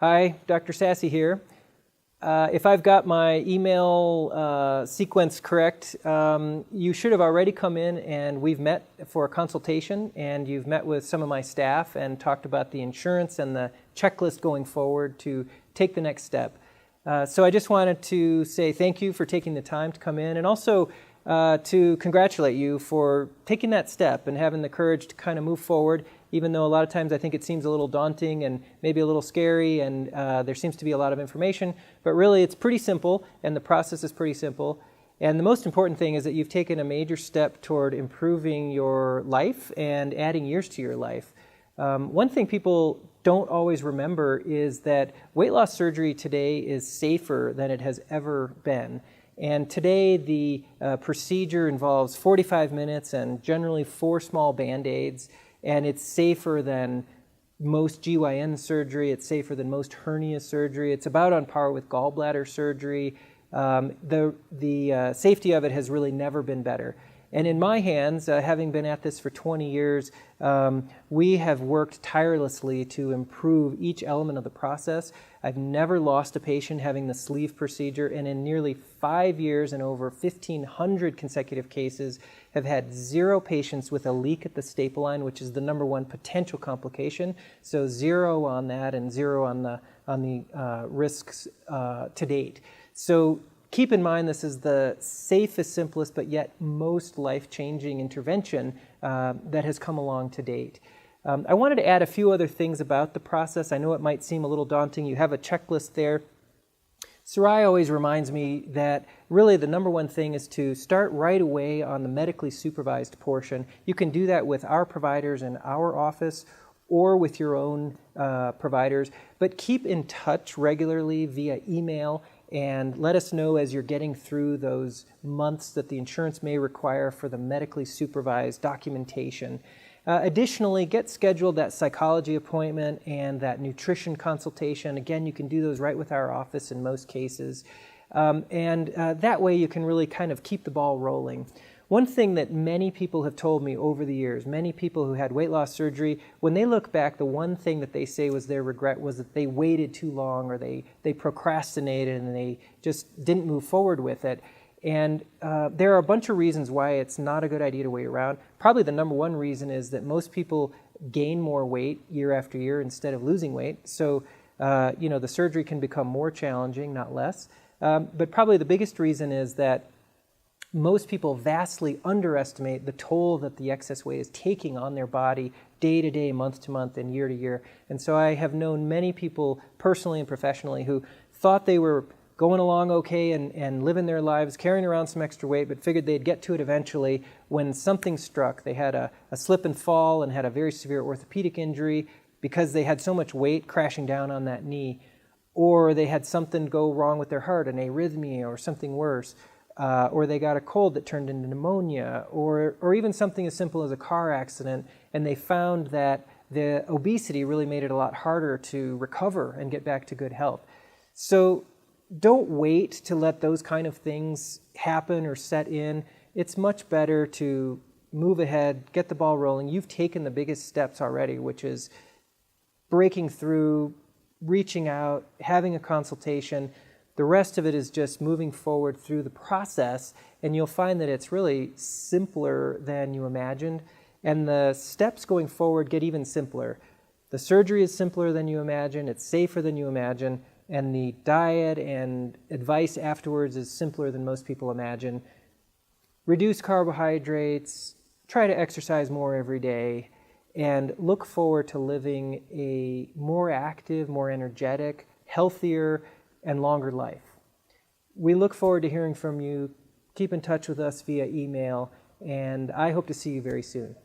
Hi, Dr. Sasse here. If I've got my email sequence correct, you should have already come in and we've met for a consultation, and you've met with some of my staff and talked about the insurance and the checklist going forward to take the next step. So I just wanted to say thank you for taking the time to come in, and also to congratulate you for taking that step and having the courage to kind of move forward, even though a lot of times I think it seems a little daunting and maybe a little scary, and there seems to be a lot of information, but really it's pretty simple and the process is pretty simple. And the most important thing is that you've taken a major step toward improving your life and adding years to your life. One thing people don't always remember is that weight loss surgery today is safer than it has ever been. And today the procedure involves 45 minutes and generally 4 small Band-Aids, and it's safer than most GYN surgery, it's safer than most hernia surgery, it's about on par with gallbladder surgery. The safety of it has really never been better. And in my hands, having been at this for 20 years, we have worked tirelessly to improve each element of the process. I've never lost a patient having the sleeve procedure, and in nearly 5 years and over 1,500 consecutive cases, have had 0 patients with a leak at the staple line, which is the #1 potential complication. So 0 on that and 0 on the risks to date. So keep in mind, this is the safest, simplest, but yet most life-changing intervention that has come along to date. I wanted to add a few other things about the process. I know it might seem a little daunting. You have a checklist there. Sarai always reminds me that really the #1 thing is to start right away on the medically supervised portion. You can do that with our providers in our office or with your own providers, but keep in touch regularly via email and let us know as you're getting through those months that the insurance may require for the medically supervised documentation. Additionally, get scheduled that psychology appointment and that nutrition consultation. Again, you can do those right with our office in most cases. That way you can really kind of keep the ball rolling. One thing that many people have told me over the years, many people who had weight loss surgery, when they look back, the one thing that they say was their regret was that they waited too long, or they procrastinated and they just didn't move forward with it. And there are a bunch of reasons why it's not a good idea to wait around. Probably the #1 reason is that most people gain more weight year after year instead of losing weight. So, the surgery can become more challenging, not less. But probably the biggest reason is that most people vastly underestimate the toll that the excess weight is taking on their body day to day, month to month, and year to year. And so I have known many people personally and professionally who thought they were going along okay and living their lives, carrying around some extra weight, but figured they'd get to it eventually when something struck. They had a slip and fall and had a very severe orthopedic injury because they had so much weight crashing down on that knee, or they had something go wrong with their heart, an arrhythmia or something worse. Or they got a cold that turned into pneumonia, or even something as simple as a car accident, and they found that the obesity really made it a lot harder to recover and get back to good health. So don't wait to let those kind of things happen or set in. It's much better to move ahead, get the ball rolling. You've taken the biggest steps already, which is breaking through, reaching out, having a consultation. The rest of it is just moving forward through the process, and you'll find that it's really simpler than you imagined, and the steps going forward get even simpler. The surgery is simpler than you imagine, it's safer than you imagine, and the diet and advice afterwards is simpler than most people imagine. Reduce carbohydrates, try to exercise more every day, and look forward to living a more active, more energetic, healthier, and longer life. We look forward to hearing from you. Keep in touch with us via email, and I hope to see you very soon.